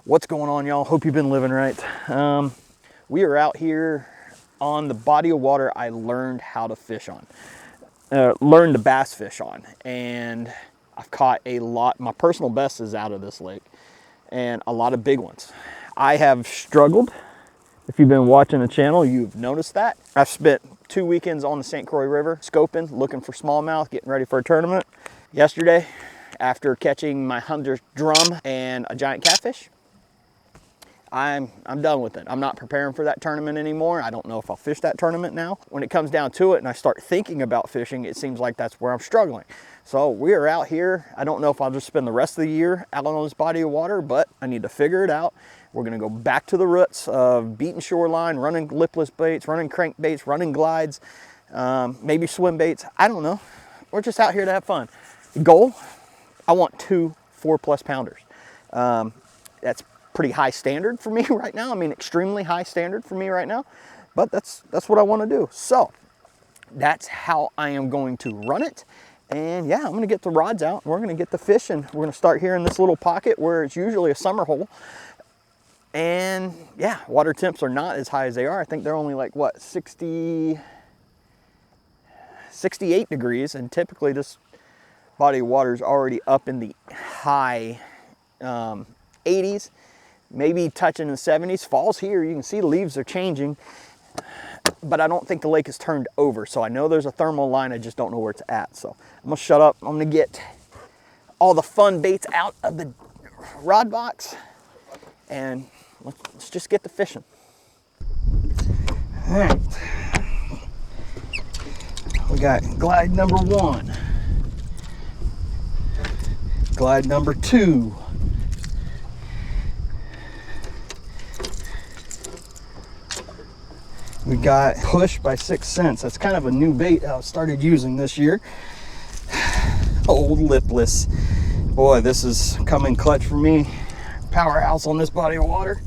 What's going on, y'all? Hope you've been living right. We are out here on the body of water I learned how to fish on, learned to bass fish on, and I've caught a lot. My personal best is out of this lake, and a lot of big ones. I have struggled. If you've been watching the channel, you've noticed that. I've spent 2 weekends on the St. Croix River scoping, looking for smallmouth, getting ready for a tournament. Yesterday, after catching my 100th drum and a giant catfish, I'm done with it. I'm not preparing for that tournament anymore. I don't know if I'll fish that tournament now. When it comes down to it and I start thinking about fishing, it seems like that's where I'm struggling. So we are out here. I don't know if I'll just spend the rest of the year out on this body of water, but I need to figure it out. We're gonna go back to the roots of beating shoreline, running lipless baits, running crankbaits, running glides, maybe swim baits. I don't know. We're just out here to have fun. The goal, I want 2 4+ pounders. That's pretty high standard for me right now. I mean, extremely high standard for me right now, but that's what I want to do. So that's how I am going to run it. And yeah, I'm going to get the rods out. We're going to get the fish, and we're going to start here in this little pocket where it's usually a summer hole. And yeah, water temps are not as high as they are. I think they're only like what, 68 degrees, and typically this body of water is already up in the high 80s. Maybe touching the 70s. Fall's here. You can see the leaves are changing, but I don't think the lake is turned over. So I know there's a thermal line. I just don't know where it's at. So I'm gonna shut up. I'm gonna get all the fun baits out of the rod box, and let's just get to fishing. All right. We got glide number 1, glide number 2. We got Push by 6 cents. That's kind of a new bait I started using this year. Old lipless. Boy, this is coming clutch for me. Powerhouse on this body of water.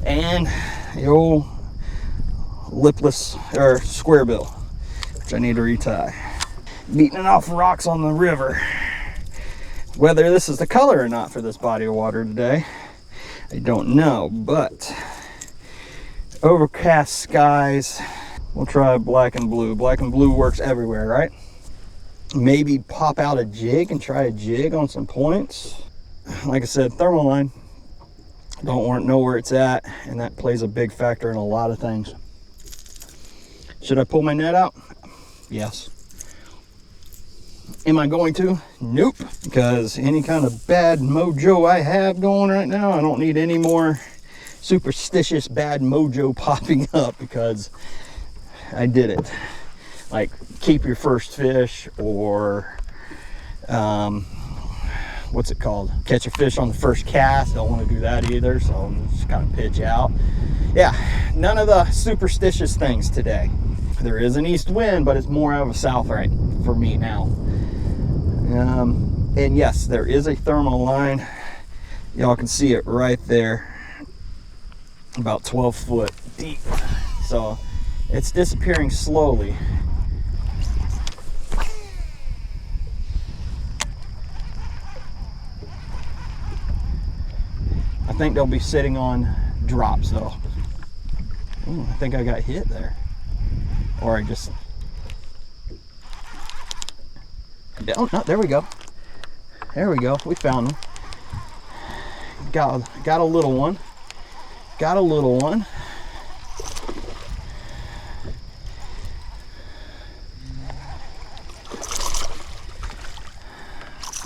And the old lipless, or square bill, which I need to retie. Beating it off rocks on the river. Whether this is the color or not for this body of water today, I don't know, but overcast skies. We'll try black and blue. Black and blue works everywhere, right? Maybe pop out a jig and try a jig on some points. Like I said, thermal line. Don't know where it's at, and that plays a big factor in a lot of things. Should I pull my net out? Yes. Am I going to? Nope. Because any kind of bad mojo I have going right now, I don't need any more superstitious bad mojo popping up because I did it. Like keep your first fish, or what's it called? Catch a fish on the first cast. Don't want to do that either, so I'm just kind of pitch out. Yeah, none of the superstitious things today. There is an east wind, but it's more of a south right for me now. And yes, there is a thermal line. Y'all can see it right there. About 12 foot deep. So it's disappearing slowly. I think they'll be sitting on drops though. Ooh, I think I got hit there. Or I just... Oh, no, there we go. There we go. We found them. Got a little one. Got a little one.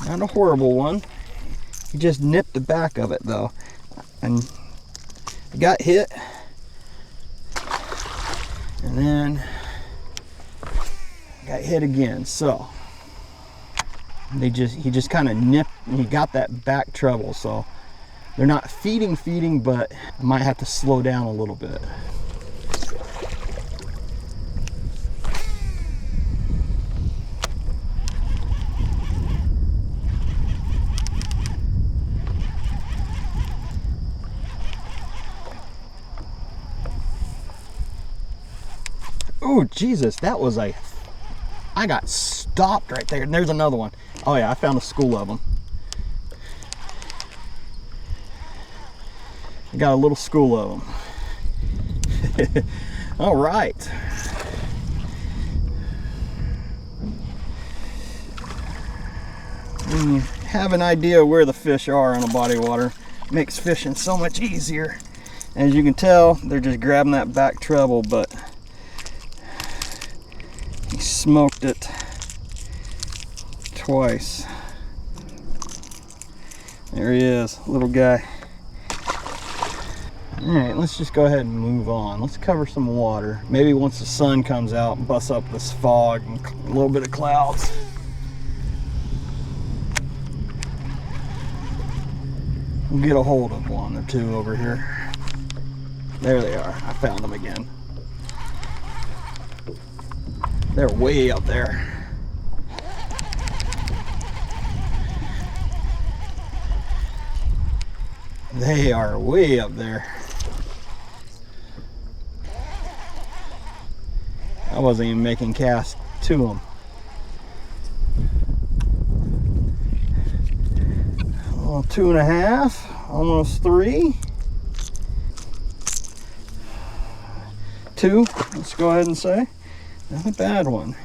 Not a horrible one. He just nipped the back of it though. And got hit. And then got hit again. So he just kind of nipped, and he got that back treble. So they're not feeding, but I might have to slow down a little bit. Oh, Jesus, that was I got stopped right there. And there's another one. Oh yeah, I found a school of them. I got a little school of them. All right. When you have an idea where the fish are on a body of water, it makes fishing so much easier. As you can tell, they're just grabbing that back treble, but he smoked it twice. There he is, little guy. All right, let's just go ahead and move on. Let's cover some water. Maybe once the sun comes out, bust up this fog and a little bit of clouds. We'll get a hold of one or two over here. There they are. I found them again. They're way up there. They are way up there. I wasn't even making casts to them. Well, 2.5, almost 3. 2, let's go ahead and say. Not a bad one.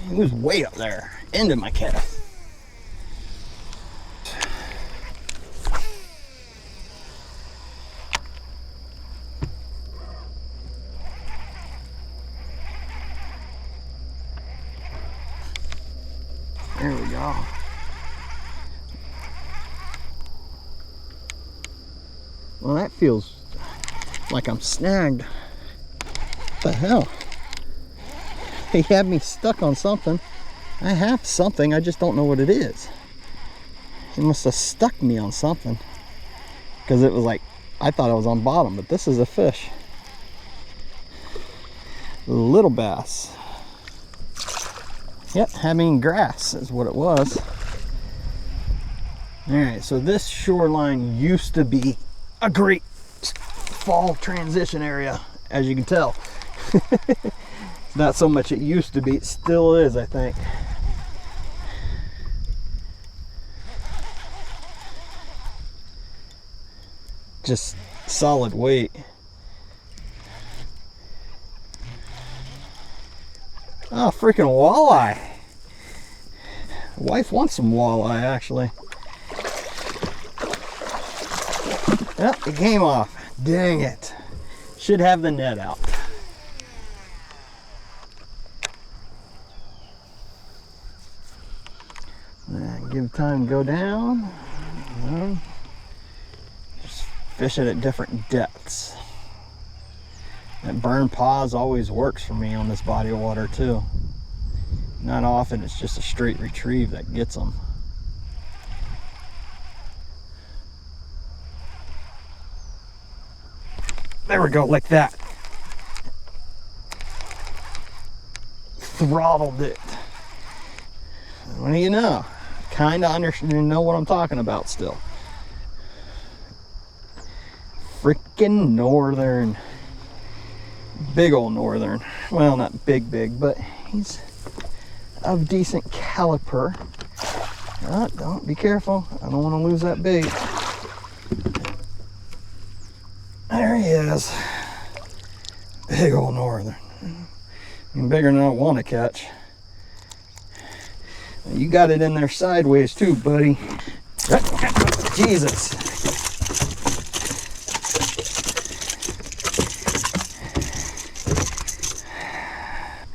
He was way up there, ended my cast. There we go. Well, that feels like I'm snagged. What the hell? He had me stuck on something. I have something, I just don't know what it is. He must have stuck me on something. Because it was like, I thought I was on bottom, but this is a fish. Little bass. Yep, having grass is what it was. All right, so this shoreline used to be a great fall transition area, as you can tell. It's not so much it used to be, it still is, I think. Just solid weight. Oh, freaking walleye. Wife wants some walleye, actually. Oh, it came off. Dang it. Should have the net out. Give time to go down. Just fish it at different depths. That burn pause always works for me on this body of water too. Not often it's just a straight retrieve that gets them. There we go, like that. Throttled it. What do you know? Kind of know what I'm talking about still. Freaking northern. Big old northern. Well, not big, but he's of decent caliper. Oh, don't be careful. I don't want to lose that bait. There he is. Big old northern. Even bigger than I want to catch. You got it in there sideways too, buddy. Jesus.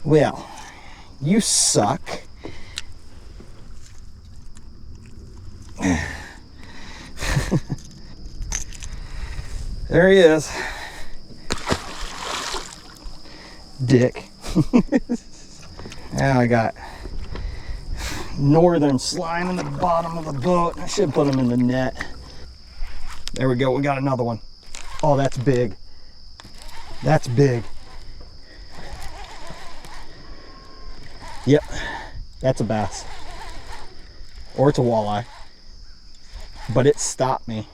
Well, you suck. There he is. Dick. Now I got northern slime in the bottom of the boat. I should put him in the net. There we go, we got another one. Oh, that's big. That's big. Yep, that's a bass. Or it's a walleye. But it stopped me.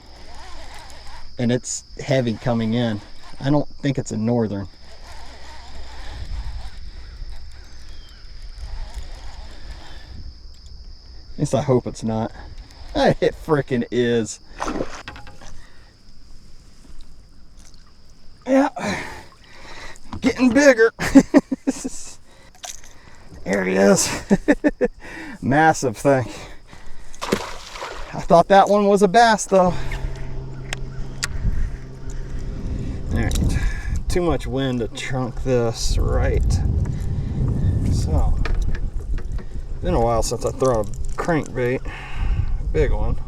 And it's heavy coming in. I don't think it's a northern. At least I hope it's not. It frickin' is. Yeah, getting bigger. There he is. Massive thing. I thought that one was a bass though. All right, too much wind to chunk this right. So, been a while since I throw a crankbait, a big one.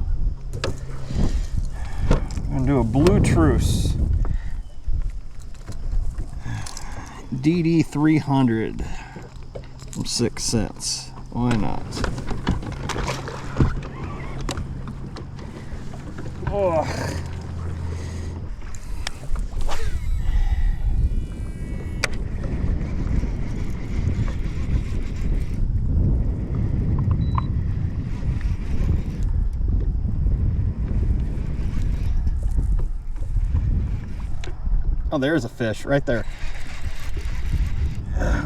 I'm gonna do a blue truce. DD 300 from 6 cents. Why not? Oh. Oh, there's a fish right there.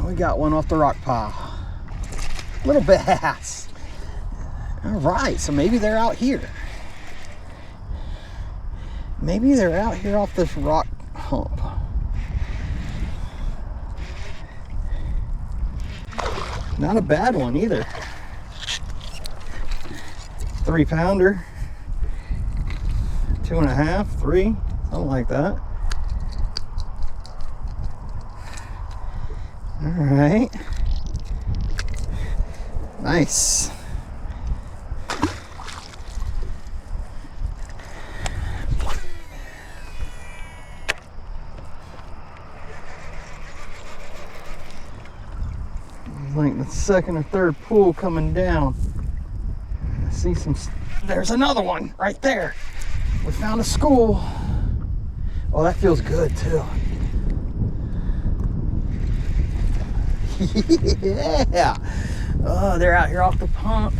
We got one off the rock pile. Little bass. All right, so maybe they're out here. Maybe they're out here off this rock hump. Not a bad one either. 3-pounder. 2.5, 3, something like that. All right. Nice. Like the second or third pool coming down. I see some, there's another one right there. We found a school. Oh, that feels good too. Yeah. Oh, they're out here off the pump.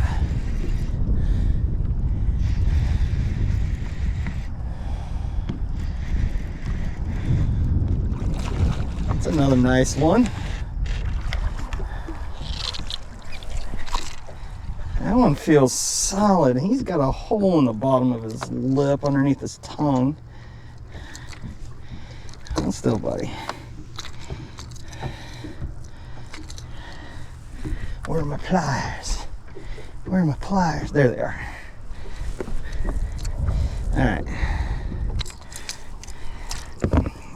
That's another nice one. That one feels solid. He's got a hole in the bottom of his lip underneath his tongue. Hold still, buddy. Where are my pliers? Where are my pliers? There they are. All right.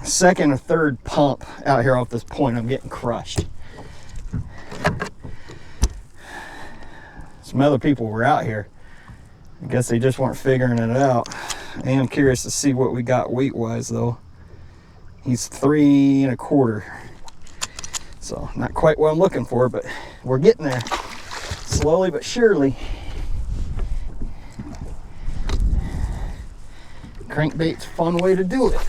Second or third pump out here off this point, I'm getting crushed. Some other people were out here. I guess they just weren't figuring it out. I am curious to see what we got weight-wise, though. He's 3 1/4. So not quite what I'm looking for, but we're getting there. Slowly but surely. Crankbait's a fun way to do it.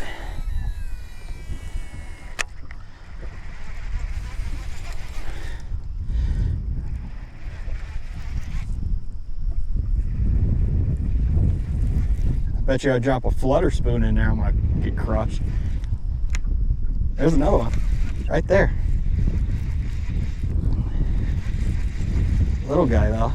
I bet you I drop a flutter spoon in there, I'm gonna get crushed. There's another one right there. Little guy though.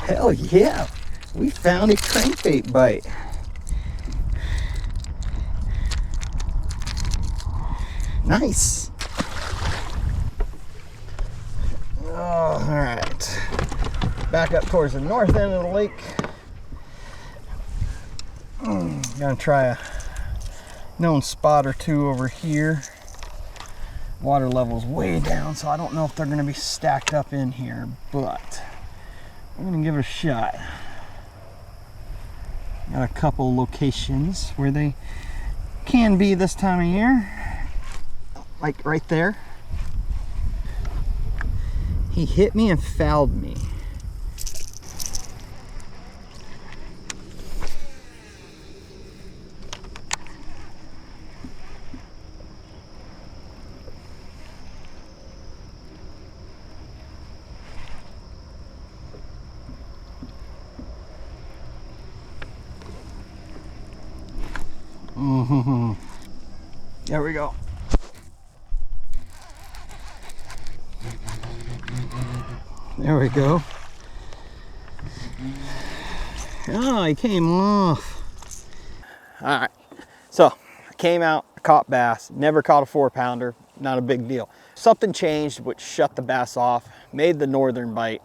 Hell yeah, we found a crankbait bite. Nice. Oh, all right. Back up towards the north end of the lake. Gonna try a known spot or two over here. Water level's way down, so I don't know if they're gonna be stacked up in here, but I'm gonna give it a shot. Got a couple locations where they can be this time of year. Like right there. He hit me and fouled me. There we go. There we go. Oh, he came off. All right, so I came out, caught bass, never caught a 4-pounder, not a big deal. Something changed which shut the bass off, made the northern bite.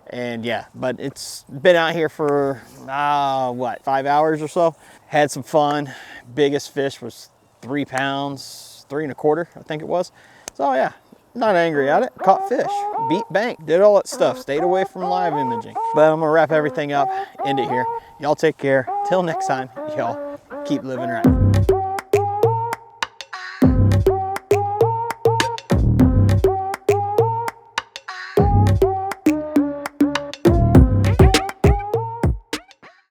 And yeah, but it's been out here for, what, 5 hours or so. Had some fun. Biggest fish was 3 pounds, 3 1/4, I think it was. So yeah, not angry at it. Caught fish, beat bank, did all that stuff. Stayed away from live imaging. But I'm gonna wrap everything up, end it here. Y'all take care. Till next time, y'all keep living right.